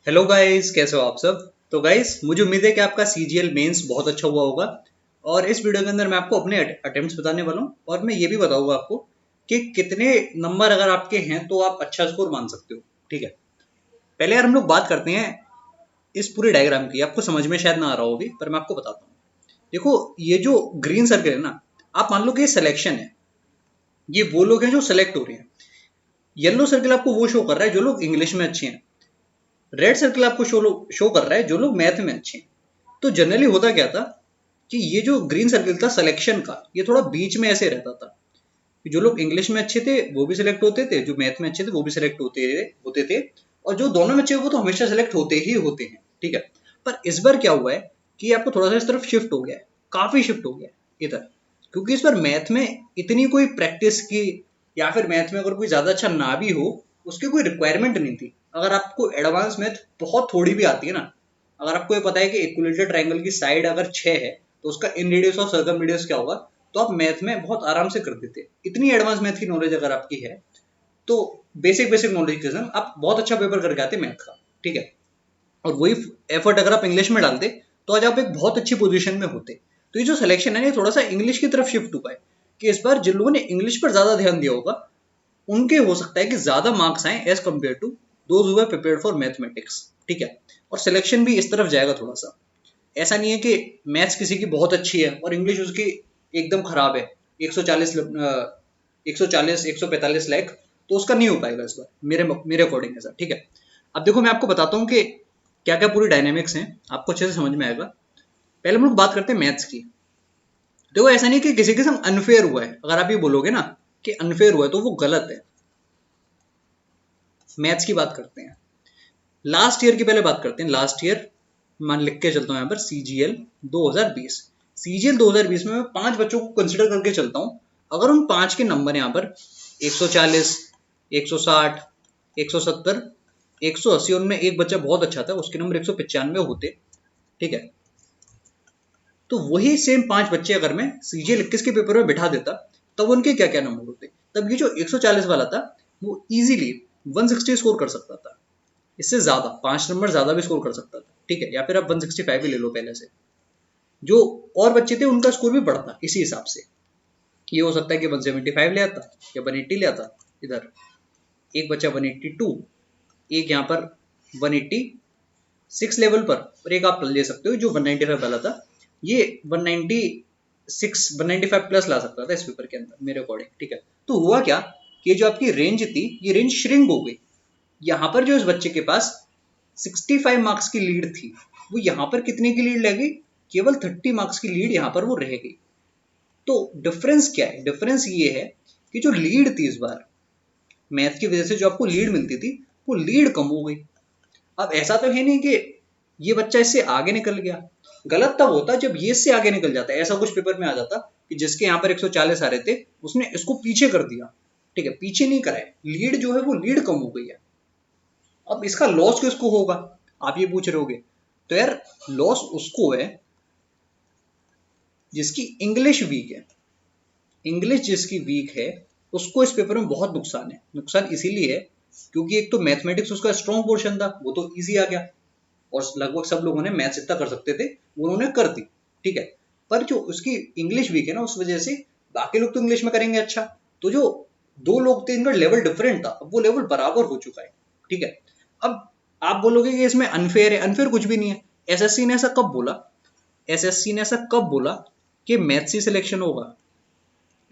Hello guys, कैसे हो आप सब। तो गाइस, मुझे उम्मीद है कि आपका सीजीएल मेंस बहुत अच्छा हुआ होगा। और इस वीडियो के अंदर मैं आपको अपने अटेम्प्ट्स बताने वाला हूँ और मैं ये भी बताऊंगा आपको कि कितने नंबर अगर आपके हैं तो आप अच्छा स्कोर मान सकते हो। ठीक है। पहले यार हम लोग बात करते हैं इस पूरे डायग्राम की। आपको समझ में शायद ना आ रहा होगी पर मैं आपको बताता हूँ। देखो, ये जो ग्रीन सर्कल है ना, आप मान लो कि ये सिलेक्शन है। ये वो लोग हैं जो सेलेक्ट हो रहे हैं। येलो सर्कल आपको वो शो कर रहा है जो लोग इंग्लिश में अच्छे हैं। रेड सर्कल आपको शो कर रहा है जो लोग मैथ में अच्छे हैं। तो जनरली होता क्या था कि ये जो ग्रीन सर्कल था सिलेक्शन का, ये थोड़ा बीच में ऐसे रहता था। जो लोग इंग्लिश में अच्छे थे वो भी सिलेक्ट होते थे, जो मैथ में अच्छे थे वो भी सिलेक्ट होते थे। और जो दोनों में अच्छे वो तो हमेशा सिलेक्ट होते ही होते हैं। ठीक है। पर इस बार क्या हुआ है कि आपको थोड़ा सा इस तरफ शिफ्ट हो गया है, काफी शिफ्ट हो गया है इधर। क्योंकि इस बार मैथ में इतनी कोई प्रैक्टिस की, या फिर मैथ में अगर कोई ज्यादा अच्छा ना भी हो, उसकी कोई रिक्वायरमेंट नहीं थी। अगर आपको एडवांस मैथ बहुत थोड़ी भी आती है ना, अगर आपको ये पता है कि इक्विलेटरल ट्रायंगल की साइड अगर 6 है तो उसका इन रेडियस और सर्कम रेडियस क्या होगा, तो आप मैथ में बहुत आराम से कर देते। इतनी एडवांस मैथ की नॉलेज अगर आपकी है तो बेसिक बेसिक नॉलेज के साथ आप बहुत अच्छा पेपर करके आते मैथ का। ठीक है। और वही एफर्ट अगर आप इंग्लिश में डालते तो आज आप एक बहुत अच्छी पोजीशन में होते। तो ये जो सिलेक्शन है ये थोड़ा सा इंग्लिश की तरफ शिफ्ट हुआ है कि इस बार जिन लोगों ने इंग्लिश पर ज्यादा ध्यान दिया होगा उनके हो सकता है कि ज्यादा मार्क्स आए as compare to those who prepared for mathematics. ठीक है। और सिलेक्शन भी इस तरफ जाएगा थोड़ा सा। ऐसा नहीं है कि मैथ्स किसी की बहुत अच्छी है और इंग्लिश उसकी एकदम खराब है। 140 140 145 लाख तो उसका नहीं हो पाएगा इस बार, मेरे मेरे अकॉर्डिंग ऐसा। ठीक है। अब देखो, मैं आपको बताता हूँ कि क्या क्या पूरी डायनेमिक्स हैं, आपको अच्छे से समझ में आएगा। पहले हम लोग बात करते हैं मैथ्स की। देखो, ऐसा नहीं कि किसी के संग अनफेयर हुआ है। अगर आप ये बोलोगे ना कि अनफेयर हुआ है तो वो गलत है। मैथ्स की बात करते हैं। लास्ट ईयर की पहले बात करते हैं। लास्ट ईयर मान लिख के चलता हूं यहाँ पर सीजीएल 2020। सीजीएल 2020 में मैं 5 बच्चों को कंसिडर करके चलता हूं। अगर उन 5 के नंबर यहाँ पर 140, 160, 170, 180, उनमें एक बच्चा बहुत अच्छा था, उसके नंबर 195 होते। ठीक है। तो वही सेम 5 बच्चे अगर मैं सीजीएल 21 के पेपर में बिठा देता तब उनके क्या क्या नंबर होते। तब ये जो 140 वाला था वो इजीली 160 स्कोर कर सकता था। इससे ज्यादा 5 नंबर ज्यादा भी स्कोर कर सकता था। ठीक है। या फिर आप 165 ही ले लो पहले से। जो और बच्चे थे उनका स्कोर भी बढ़ता इसी हिसाब से। ये हो सकता है कि 175 ले आता या 180 ले आता। इधर एक बच्चा 182, एक यहाँ पर 186 लेवल पर, और एक आप ले सकते हो जो 195 वाला था। ये 196 195 प्लस ला सकता था इस पेपर के अंदर मेरे अकॉर्डिंग। ठीक है। तो हुआ क्या कि जो आपकी रेंज थी ये रेंज श्रिंक हो गई। यहाँ पर जो इस बच्चे के पास 65 मार्क्स की लीड थी, वो यहाँ पर कितने की लीड लग गई, केवल 30 मार्क्स की लीड यहाँ पर वो रह गई। तो डिफरेंस क्या है, डिफरेंस ये है कि जो लीड थी इस बार मैथ की वजह से जो आपको लीड मिलती थी वो लीड कम हो गई। अब ऐसा तो है नहीं कि ये बच्चा इससे आगे निकल गया। गलत तब होता जब ये इससे आगे निकल जाता। ऐसा कुछ पेपर में आ जाता कि जिसके यहाँ पर 140 आ रहे थे उसने इसको पीछे कर दिया। ठीक है। पीछे नहीं कराए, लीड जो है वो लीड कम हो गई है। अब इसका लॉस किसको होगा, आप ये पूछ रहे होगे। तो यार, लॉस उसको है जिसकी इंग्लिश वीक है। इंग्लिश जिसकी वीक है उसको इस पेपर में बहुत नुकसान है। नुकसान इसीलिए है क्योंकि एक तो मैथमेटिक्स उसका स्ट्रॉन्ग पोर्शन था, वो तो इजी आ गया और लगभग सब लोगों ने मैथ्स इतना कर सकते थे वो उन्होंने कर दी। ठीक है। पर जो उसकी इंग्लिश वीक है ना, उस वजह से बाकी लोग तो इंग्लिश में करेंगे अच्छा। तो जो दो लोग थे इनका लेवल डिफरेंट था, अब वो लेवल बराबर हो चुका है। ठीक है। अब आप बोलोगे कि इसमें अनफेयर है, अनफेयर कुछ भी नहीं है। एसएससी ने ऐसा कब बोला, एसएससी ने ऐसा कब बोला कि मैथ्स ही सिलेक्शन होगा?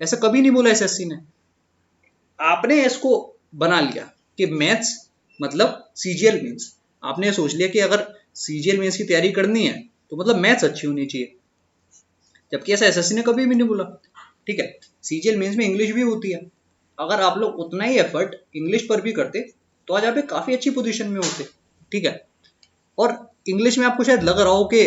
ऐसा कभी नहीं बोला एसएससी ने। आपने इसको बना लिया कि मैथ्स मतलब सीजीएल मीन्स। आपने सोच लिया कि अगर सीजीएल मीन्स की तैयारी करनी है तो मतलब मैथ्स अच्छी होनी चाहिए, जबकि ऐसा एसएससी ने कभी भी नहीं बोला। ठीक है। सीजीएल मीन्स में इंग्लिश भी होती है। अगर आप लोग उतना ही एफर्ट इंग्लिश पर भी करते तो आज आप एक काफी अच्छी पोजीशन में होते। ठीक है। और इंग्लिश में आपको शायद लग रहा हो कि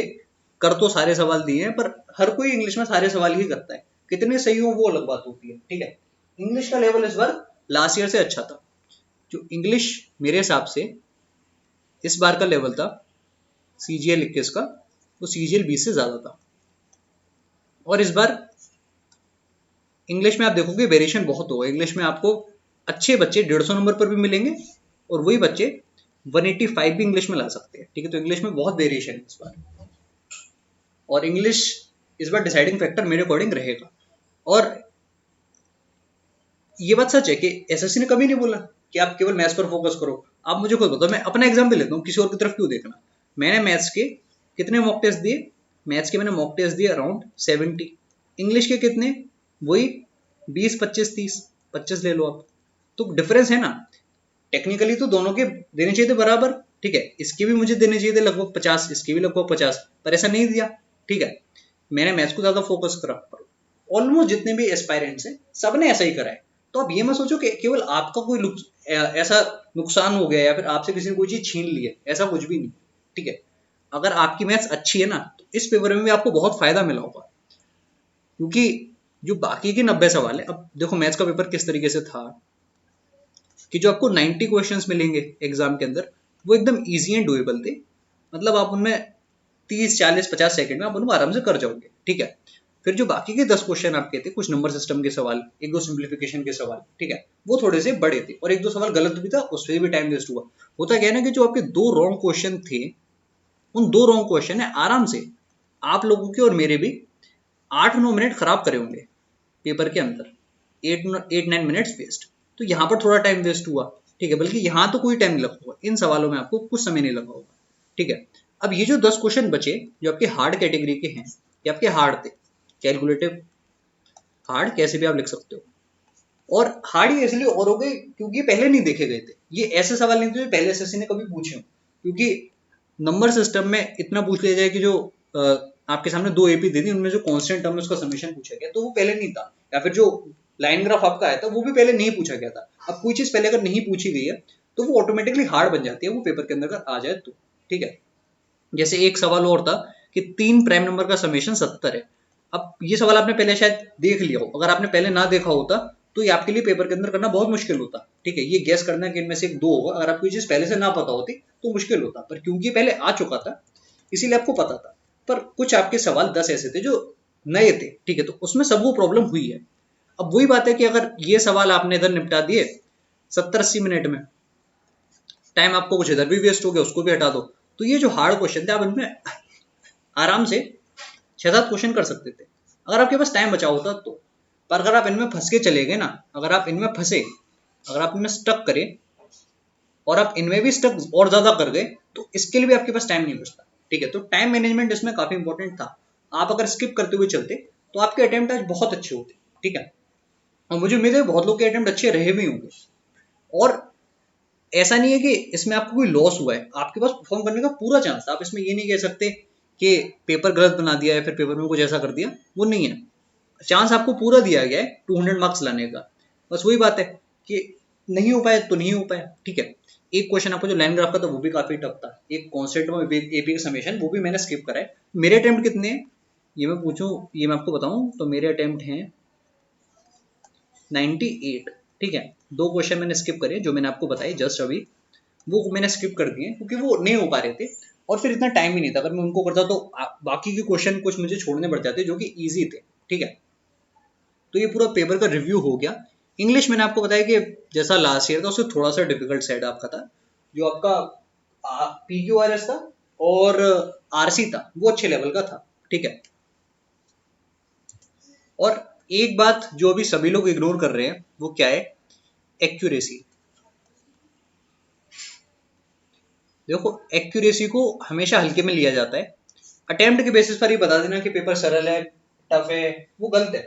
कर तो सारे सवाल दिए हैं, पर हर कोई इंग्लिश में सारे सवाल ही करता है। कितने सही हो वो अलग बात होती है। ठीक है। इंग्लिश का लेवल इस बार लास्ट ईयर से अच्छा था। जो इंग्लिश मेरे हिसाब से इस बार का लेवल था सीजीएल 21 का, वो सीजीएल 20 से ज्यादा था। और इस बार इंग्लिश में आप देखोगे वेरिएशन बहुत होगा। इंग्लिश में आपको अच्छे बच्चे 150 नंबर पर भी मिलेंगे और वही बच्चे 185 भी इंग्लिश में ला सकते हैं, ठीक है। तो इंग्लिश में बहुत वेरिएशन है इस बार, और इंग्लिश इस बार डिसाइडिंग फैक्टर मेरे अकॉर्डिंग रहेगा। और ये बात सच है कि एसएससी ने कभी नहीं बोला कि आप केवल मैथ्स पर फोकस करो। आप मुझे खुद बताओ, मैं अपना एग्जाम्पल लेता हूँ, किसी और की तरफ क्यों देखना। मैंने मैथ्स के कितने मॉक टेस्ट दिए, मैथ्स के मैंने मॉक टेस्ट दिए अराउंड 70। इंग्लिश के कितने, वही 20 25 30, 25 ले लो आप। तो डिफरेंस है ना। टेक्निकली तो दोनों के देने चाहिए थे बराबर, ठीक है। इसके भी मुझे देने चाहिए थे लगभग 50, इसके भी लगभग 50, पर ऐसा नहीं दिया, ठीक है। मैंने मैथ्स को ज्यादा फोकस करा। ऑलमोस्ट जितने भी एस्पायरेंट्स हैं सबने ऐसा ही करा है। तो आप ये मत सोचो कि केवल आपका कोई ऐसा नुकसान हो गया या फिर आपसे किसी ने कोई चीज छीन ली है, ऐसा कुछ भी नहीं, ठीक है। अगर आपकी मैथ्स अच्छी है ना, तो इस पेपर में भी आपको बहुत फायदा मिला होगा, क्योंकि जो बाकी के 90 सवाल है, अब देखो मैथ्स का पेपर किस तरीके से था कि जो आपको 90 क्वेश्चंस मिलेंगे एग्जाम के अंदर, वो एकदम इजी एंड डुएबल थे। मतलब आप उनमें 30 40 50 सेकंड में आप उनको आराम से कर जाओगे, ठीक है। फिर जो बाकी के 10 क्वेश्चन आपके थे, कुछ नंबर सिस्टम के सवाल, एक दो सिंप्लीफिकेशन के सवाल, ठीक है, वो थोड़े से बड़े थे, और एक दो सवाल गलत भी था, उस पर भी टाइम वेस्ट हुआ। होता क्या है ना कि जो आपके दो रॉन्ग क्वेश्चन थे, उन दो रॉन्ग क्वेश्चन है आराम से आप लोगों के और मेरे भी 8-9 मिनट खराब करे होंगे पेपर के अंदर, 8-9 मिनट्स वेस्ट। तो यहाँ पर थोड़ा टाइम वेस्ट हुआ, ठीक है, बल्कि यहाँ तो कोई टाइम नहीं लगा होगा, इन सवालों में आपको कुछ समय नहीं लगा होगा, ठीक है। अब ये जो 10 क्वेश्चन बचे जो आपके हार्ड कैटेगरी के हैं, ये आपके हार्ड थे, कैलकुलेटिव हार्ड कैसे भी आप लिख सकते हो। और हार्ड ही इसलिए और हो गए क्योंकि ये पहले नहीं देखे गए थे, ये ऐसे सवाल नहीं थे जो पहले एसएससी ने कभी पूछे हो। क्योंकि नंबर सिस्टम में इतना पूछ लिया जाए कि जो आपके सामने दो एपी दे दी, उनमें जो कांस्टेंट टर्म है उसका समेशन पूछा गया, तो वो पहले नहीं था। या फिर जो लाइन ग्राफ आपका आया था वो भी पहले नहीं पूछा गया था। अब कोई चीज पहले अगर नहीं पूछी गई है तो वो ऑटोमेटिकली हार्ड बन जाती है, वो पेपर के अंदर अगर आ जाए तो, ठीक है। जैसे एक सवाल और था कि 3 प्राइम नंबर का समेशन 70 है। अब ये सवाल आपने पहले शायद देख लिया हो, अगर आपने पहले ना देखा होता तो ये आपके लिए पेपर के अंदर करना बहुत मुश्किल होता, ठीक है। ये गैस करना कि इनमें से एक दो होगा, अगर आपको ये चीज पहले से ना पता होती तो मुश्किल होता, पर क्योंकि पहले आ चुका था इसीलिए आपको पता था। पर कुछ आपके सवाल 10 ऐसे थे जो नए थे, ठीक है, तो उसमें सबको प्रॉब्लम हुई है। अब वही बात है कि अगर ये सवाल आपने इधर निपटा दिए 70-80 मिनट में, टाइम आपको कुछ इधर भी वेस्ट हो गया, उसको भी हटा दो, तो ये जो हार्ड क्वेश्चन थे आप इनमें आराम से 6-7 क्वेश्चन कर सकते थे अगर आपके पास टाइम बचा होता तो। पर अगर आप इनमें फंस के चले गए ना, अगर आप इनमें फंसे, अगर आप इनमें स्टक करे और आप इनमें भी स्टक और ज्यादा कर गए, तो इसके लिए भी आपके पास टाइम नहीं बचता, ठीक है। तो टाइम मैनेजमेंट इसमें काफी इंपॉर्टेंट था। आप अगर स्किप करते हुए चलते तो आपके अटेम्प्ट आज बहुत अच्छे होते, ठीक है। और मुझे उम्मीद है बहुत लोग के अटेम्प्ट अच्छे रहे भी होंगे। और ऐसा नहीं है कि इसमें आपको कोई लॉस हुआ है, आपके पास परफॉर्म करने का पूरा चांस था। आप इसमें ये नहीं कह सकते कि पेपर गलत बना दिया है फिर पेपर में कुछ ऐसा कर दिया, वो नहीं है। चांस आपको पूरा दिया गया है 200 मार्क्स लाने का। बस वही बात है कि नहीं हो पाया तो नहीं हो पाया, ठीक है। एक क्वेश्चन आपको जो लाइन ग्राफ का था वो भी काफी टफ था, एक कॉन्सेप्ट में एपी का समेशन, वो भी मैंने स्किप करा है। मेरे अटेम्प्ट कितने हैं ये मैं पूछूं, ये मैं आपको बताऊं तो मेरे अटेम्प्ट हैं 98, ठीक है। दो क्वेश्चन मैंने स्किप करे जो मैंने आपको बताई जस्ट अभी, वो मैंने स्किप कर दिए क्योंकि वो नहीं हो पा रहे थे, और फिर इतना टाइम भी नहीं था। अगर मैं उनको करता तो बाकी के क्वेश्चन कुछ मुझे छोड़ने पड़ जाते जो कि इजी थे, ठीक है। तो ये पूरा पेपर का रिव्यू हो गया। इंग्लिश मैंने आपको बताया कि जैसा लास्ट ईयर था उससे थोड़ा सा डिफिकल्ट साइड आपका था। जो आपका PQRS था और RC था वो अच्छे लेवल का था, ठीक है। और एक बात जो अभी सभी लोग इग्नोर कर रहे हैं वो क्या है, एक्यूरेसी। देखो एक्यूरेसी को हमेशा हल्के में लिया जाता है। अटेम्प्ट के बेसिस पर ही बता देना कि पेपर सरल है टफ है, वो गलत है,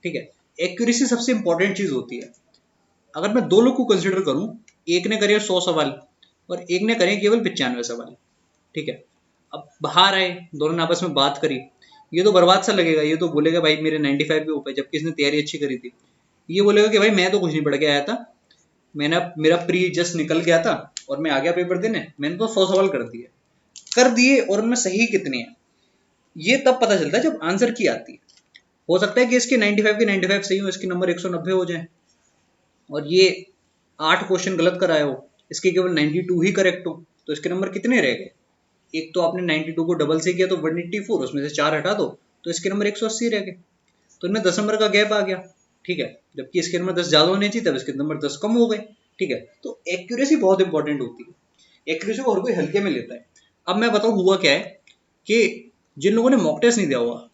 ठीक है। एक्यूरेसी सबसे इंपॉर्टेंट चीज होती है। अगर मैं दो लोग को कंसिडर करूं, एक ने करे 100 सवाल और एक ने करे केवल 95 सवाल, ठीक है। अब बाहर आए, दोनों ने आपस में बात करी, ये तो बर्बाद सा लगेगा, ये तो बोलेगा भाई मेरे 95 भी हो पाए, जबकि इसने तैयारी अच्छी करी थी। ये बोलेगा कि भाई मैं तो कुछ नहीं पढ़ के आया था, मैंने मेरा प्री जस्ट निकल गया था और मैं आ गया पेपर देने, मैंने तो 100 सवाल कर दिए और उनमें सही कितने हैं ये तब पता चलता है जब आंसर की आती है। हो सकता है कि इसके 95 के 95 सही हो, इसके नंबर 190 हो जाए, और ये 8 क्वेश्चन गलत कराए हो, इसके केवल 92 ही करेक्ट हो, तो इसके नंबर कितने रह गए। एक तो आपने 92 को डबल से किया तो 184, उसमें से 4 हटा दो तो इसके नंबर 180 रह गए। तो इनमें 10 नंबर का गैप आ गया, ठीक है। जबकि इसके नंबर 10 ज्यादा होने चाहिए, तब इसके नंबर 10 कम हो गए, ठीक है। तो एक्यूरेसी बहुत इंपॉर्टेंट होती है। एक्यूरेसी को हर कोई हल्के में लेता है। अब मैं बताऊँ हुआ क्या है कि जिन लोगों ने मॉक टेस्ट नहीं दिया हुआ,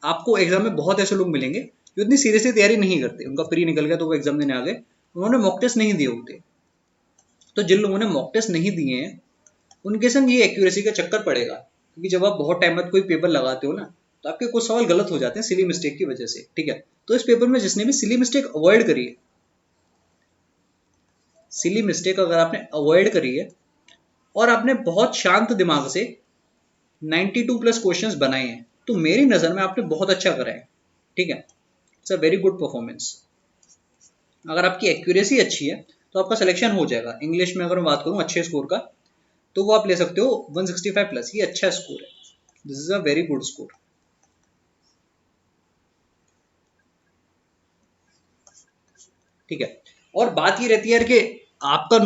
आपको एग्जाम में बहुत ऐसे लोग मिलेंगे जो इतनी सीरियसली तैयारी नहीं करते, उनका प्री निकल गया तो वो एग्जाम देने आ गए, उन्होंने मॉक टेस्ट नहीं दिए होते। तो जिन लोगों ने मॉक टेस्ट नहीं दिए हैं उनके संग ये एक्यूरेसी का चक्कर पड़ेगा, क्योंकि जब आप बहुत टाइम बाद कोई पेपर लगाते हो ना, तो आपके कुछ सवाल गलत हो जाते हैं सिली मिस्टेक की वजह से, ठीक है। तो इस पेपर में जिसने भी सिली मिस्टेक अवॉइड करी है, सिली मिस्टेक अगर आपने अवॉइड करी है और आपने बहुत शांत दिमाग से 92 प्लस क्वेश्चंस बनाए हैं, तो मेरी नज़र में आपने बहुत अच्छा करा है, ठीक है। It's a very good performance. अगर आपकी एक्यूरेसी अच्छी है तो आपका सिलेक्शन हो जाएगा। इंग्लिश में अगर मैं बात करूँ अच्छे स्कोर का, तो वो आप ले सकते हो 165 प्लस, ये अच्छा स्कोर है, this is a very good score, ठीक है। और बात ये रहती है यार कि आपका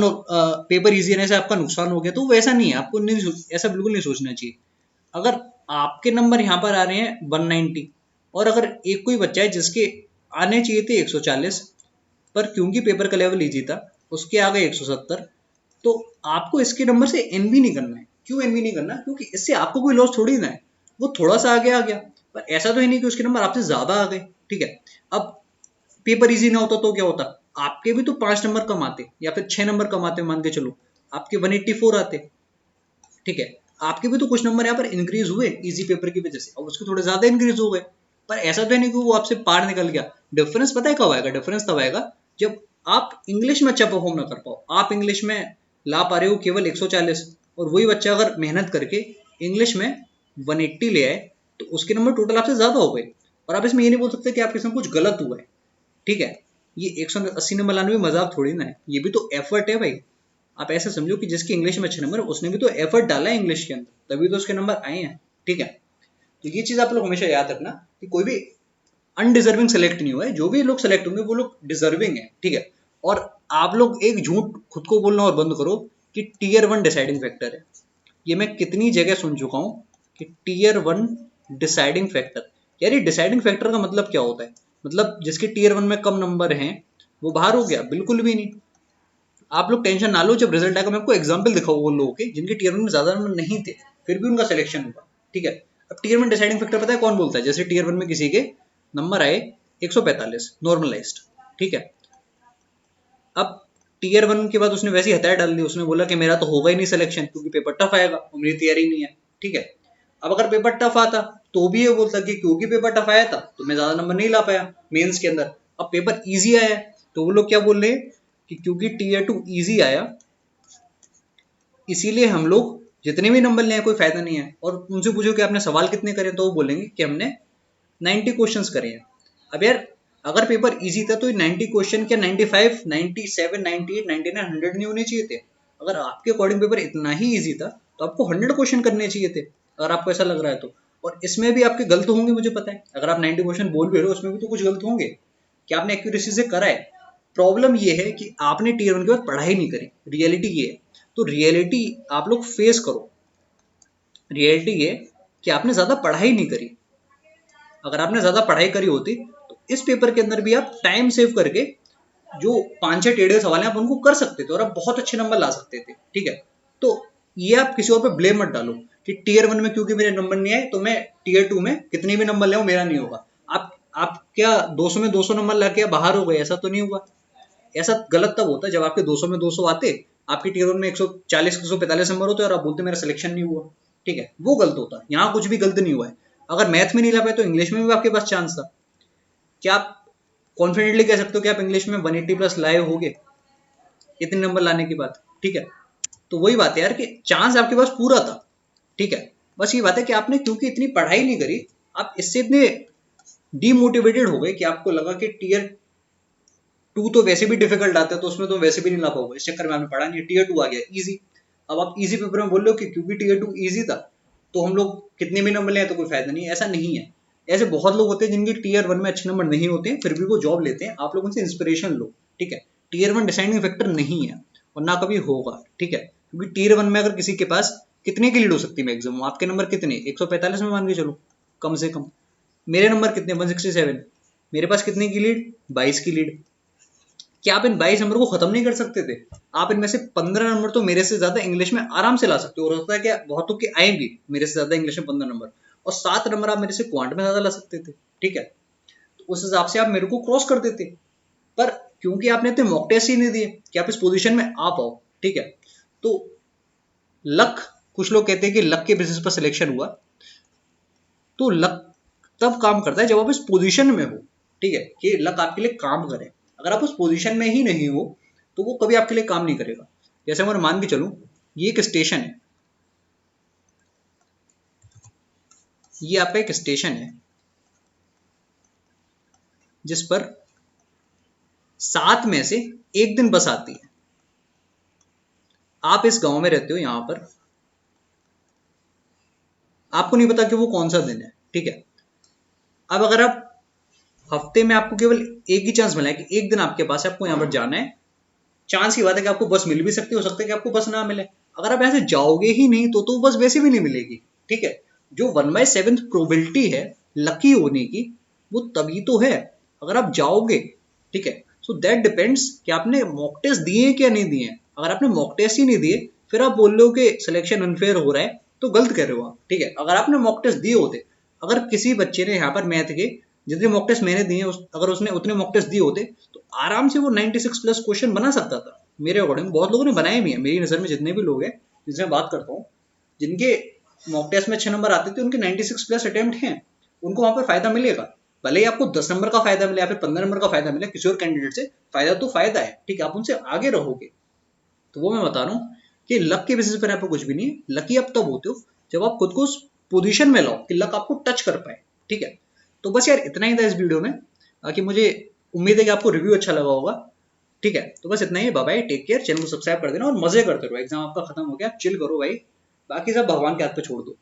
पेपर इजी रहने से आपका नुकसान हो गया, तो वैसा नहीं है, आपको नहीं, ऐसा बिल्कुल नहीं सोचना चाहिए। अगर आपके नंबर यहाँ पर आ रहे हैं 190 और अगर एक कोई बच्चा है जिसके आने चाहिए थे 140, पर क्योंकि पेपर का लेवल इजी था उसके आ गए 170, तो आपको इसके नंबर से एनवी नहीं करना है। क्यों एनवी नहीं करना? क्योंकि इससे आपको कोई लॉस थोड़ी ना है, वो थोड़ा सा आगे आ गया, पर ऐसा तो है नहीं कि उसके नंबर आपसे ज्यादा आ गए, ठीक है। अब पेपर इजी ना होता तो क्या होता, आपके भी तो 5 नंबर कम आते या फिर 6 नंबर कम आते, मान के चलो आपके 184 आते, ठीक है। आपके भी तो कुछ नंबर यहाँ पर इंक्रीज हुए इजी पेपर की वजह से, और उसके थोड़े ज्यादा इंक्रीज हो गए, पर ऐसा तो है नहीं कि वो आपसे पार निकल गया। डिफरेंस पता है कब आएगा? डिफरेंस तब आएगा जब आप इंग्लिश में अच्छा परफॉर्म ना कर पाओ। आप इंग्लिश में ला पा रहे हो केवल 140, और वही बच्चा अगर मेहनत करके इंग्लिश में 180 ले आए, तो उसके नंबर टोटल आपसे ज्यादा हो गए। और आप इसमें ये नहीं बोल सकते कि आपके साथ कुछ गलत हुआ है, ठीक है। ये 180 नंबर लाने में मजाक थोड़ी ना है, ये भी तो एफर्ट है भाई। आप ऐसे समझो कि जिसके इंग्लिश में अच्छे नंबर, उसने भी तो एफर्ट डाला है इंग्लिश के अंदर, तभी तो उसके नंबर आए हैं, ठीक है। तो ये चीज आप लोग हमेशा याद रखना कि कोई भी अनडिजर्विंग सेलेक्ट नहीं हुआ है, जो भी लोग सेलेक्ट होंगे वो लोग डिजर्विंग है, ठीक है। और आप लोग एक झूठ खुद को बोलना और बंद करो कि टीयर 1 डिसाइडिंग फैक्टर है। ये मैं कितनी जगह सुन चुका हूँ कि टीयर 1 डिसाइडिंग फैक्टर। यार ये डिसाइडिंग फैक्टर का मतलब क्या होता है? मतलब जिसके टीयर 1 में कम नंबर हैं वो बाहर हो गया? बिल्कुल भी नहीं। आप लोग टेंशन ना लो, जब रिजल्ट आएगा मैं आपको एग्जाम्पल दिखाऊंगा उन लोगों के जिनके टीयर 1 में ज्यादा नंबर नहीं थे, फिर भी उनका सिलेक्शन हुआ, ठीक है। अब टीयर 1 डिसाइडिंग फैक्टर पता है कौन बोलता है? जैसे टीयर 1 में किसी के नंबर आए 145 नॉर्मलाइज्ड, ठीक है। अब टीयर 1 के बाद उसने वैसी हथियार डाल दी, उसने बोला कि मेरा तो होगा ही नहीं सिलेक्शन क्योंकि पेपर टफ आएगा और मेरी तैयारी नहीं है, ठीक है। अब अगर पेपर टफ आता तो भी ये बोलता कि क्योंकि पेपर टफ आया था तो मैं ज्यादा नंबर नहीं ला पाया मेंस के अंदर। अब पेपर इजी आया तो वो लोग क्या बोल रहे हैं कि क्योंकि टीयर 2 इजी आया इसीलिए हम लोग जितने भी नंबर ले कोई फायदा नहीं है। और उनसे पूछो कि आपने सवाल कितने करे, तो वो बोलेंगे कि हमने 90 क्वेश्चंस करे हैं। अब यार अगर पेपर इजी था तो 90 क्वेश्चन क्या 95, 97, 98, 99, 100 नहीं होने चाहिए थे? अगर आपके अकॉर्डिंग पेपर इतना ही इजी था तो आपको 100 क्वेश्चन करने चाहिए थे, अगर आपको ऐसा लग रहा है तो। और इसमें भी आपके गलत होंगे, मुझे पता है। अगर आप 90 क्वेश्चन बोल भी रहे हो उसमें भी तो कुछ गलत होंगे कि आपने एक्यूरेसी से करा है। प्रॉब्लम ये है कि आपने टीयर 1 के बाद पढ़ाई नहीं करी, रियलिटी ये है। तो रियलिटी आप लोग फेस करो। रियलिटी ये कि आपने ज्यादा पढ़ाई नहीं करी। अगर आपने ज्यादा पढ़ाई करी होती तो इस पेपर के अंदर भी आप टाइम सेव करके जो 5-6 टेढ़े सवाल हैं आप उनको कर सकते थे और आप बहुत अच्छे नंबर ला सकते थे, ठीक है। तो ये आप किसी और पे ब्लेम मत डालो कि टीयर 1 में क्योंकि मेरे नंबर नहीं आए तो मैं टीयर 2 में कितने भी नंबर ले मेरा नहीं होगा। आप क्या 200 में 200 नंबर ला के बाहर हो गए? ऐसा तो नहीं हुआ। ऐसा गलत तब होता जब आपके 200 में 200 आते, आपकी टीयर 1 में 140 145 नंबर होते और आप बोलते मेरा सिलेक्शन नहीं हुआ, ठीक है। वो गलत होता। यहाँ कुछ भी गलत नहीं हुआ है। अगर मैथ में नहीं ला पाए तो इंग्लिश में भी आपके पास चांस था। क्या आप कॉन्फिडेंटली कह सकते हो कि आप इंग्लिश में 180 प्लस लाए होगे इतने नंबर लाने की बात, ठीक है। तो वही बात है यार कि चांस आपके पास पूरा था, ठीक है। बस ये बात है कि आपने क्योंकि इतनी पढ़ाई नहीं करी, आप इससे इतने डीमोटिवेटेड हो गए कि आपको लगा कि टीयर 2 तो वैसे भी डिफिकल्ट आता है तो उसमें तो वैसे भी नहीं ला पाओगे, इस चक्कर में आपने पढ़ा नहीं, टीयर 2 आ गया इजी। अब आप इजी पेपर में बोल रहे हो कि क्योंकि टीयर 2 इजी था तो हम लोग कितने भी नंबर ले तो कोई फायदा नहीं है। ऐसा नहीं है। ऐसे बहुत लोग होते हैं जिनके टीयर 1 में अच्छे नंबर नहीं होते हैं फिर भी वो जॉब लेते हैं। आप लोग उनसे इंस्पिरेशन लो, ठीक है। टीयर 1 डिसाइडिंग फैक्टर नहीं है और ना कभी होगा, ठीक है। क्योंकि टीयर 1 में अगर किसी के पास कितने की लीड हो सकती है मैक्सिमम, आपके नंबर कितने 145 में मान के चलो कम से कम, मेरे नंबर कितने 167, मेरे पास कितने की लीड 22 की लीड, क्या आप इन 22 नंबर को खत्म नहीं कर सकते थे? आप इनमें से 15 नंबर तो मेरे से ज्यादा इंग्लिश में आराम से ला सकते हो, और होता है क्या बहुतों के आए भी मेरे से ज्यादा इंग्लिश में 15 नंबर, और 7 नंबर आप मेरे से क्वांट में ज्यादा ला सकते थे। ठीक है, तो उस हिसाब से आप मेरे को क्रॉस कर देते, पर क्योंकि आपने इतने मॉक टेस्ट ही नहीं दिए कि आप इस पोजीशन में आ पाओ। ठीक है, तो लक, कुछ लोग कहते हैं कि लक के बेसिस पर सिलेक्शन हुआ, तो लक तब काम करता है जब आप इस पोजीशन में हो। ठीक है, कि लक आपके लिए काम करे। अगर आप उस पोजीशन में ही नहीं हो तो वो कभी आपके लिए काम नहीं करेगा। जैसे मैं मान के चलूं, ये एक स्टेशन है, ये आपका एक स्टेशन है जिस पर 7 में से एक दिन बस आती है। आप इस गांव में रहते हो, यहां पर आपको नहीं पता कि वो कौन सा दिन है। ठीक है, अब अगर आप हफ्ते में आपको केवल एक ही चांस मिला है कि एक दिन आपके पास है, आपको यहां पर जाना है, चांस की बात है कि आपको बस मिल भी सकती है, हो सकता है कि आपको बस ना मिले। अगर आप ऐसे जाओगे ही नहीं तो बस वैसे भी नहीं मिलेगी। ठीक है, जो 1/7 प्रोबेबिलिटी है लकी होने की, वो तभी तो है अगर आप जाओगे। ठीक है, सो दैट डिपेंड्स कि आपने मॉक टेस्ट दिए क्या नहीं दिए। अगर आपने मॉक टेस्ट ही नहीं दिए, फिर आप बोल रहे हो कि सिलेक्शन अनफेयर हो रहा है, तो गलत कर रहे हो आप। ठीक है, अगर आपने मॉक टेस्ट दिए होते, अगर किसी बच्चे ने यहाँ पर मैथ के जितने मॉक टेस्ट मैंने दिए अगर उसने उतने मॉक टेस्ट दिए होते, तो आराम से वो 96 प्लस क्वेश्चन बना सकता था मेरे अकॉर्डिंग। बहुत लोगों ने बनाए भी हैं मेरी नज़र में, जितने भी लोग हैं जिनसे मैं बात करता हूँ, जिनके मॉक टेस्ट में 6 नंबर आते थे, उनके 96 प्लस अटेम्प्ट हैं, उनको वहां पर फायदा मिलेगा। भले ही आपको 10 नंबर का फायदा मिले या फिर 15 नंबर का फायदा मिले किसी और कैंडिडेट से, फायदा तो फायदा है। ठीक है, आप उनसे आगे रहोगे। तो वो मैं बता रहा हूँ कि लक के बेसिस पर आपको कुछ भी नहीं है। लकी आप तब होते हो जब आप खुद को उस पोजीशन में लाओ कि लक आपको टच कर पाए। ठीक है, तो बस यार इतना ही था इस वीडियो में, कि मुझे उम्मीद है कि आपको रिव्यू अच्छा लगा होगा। ठीक है, तो बस इतना ही। Bye bye, take care, channel को सब्सक्राइब कर देना और मजे करते रहो। एग्जाम आपका खत्म हो गया, चिल करो भाई, बाकी सब भगवान के हाथ पे छोड़ दो।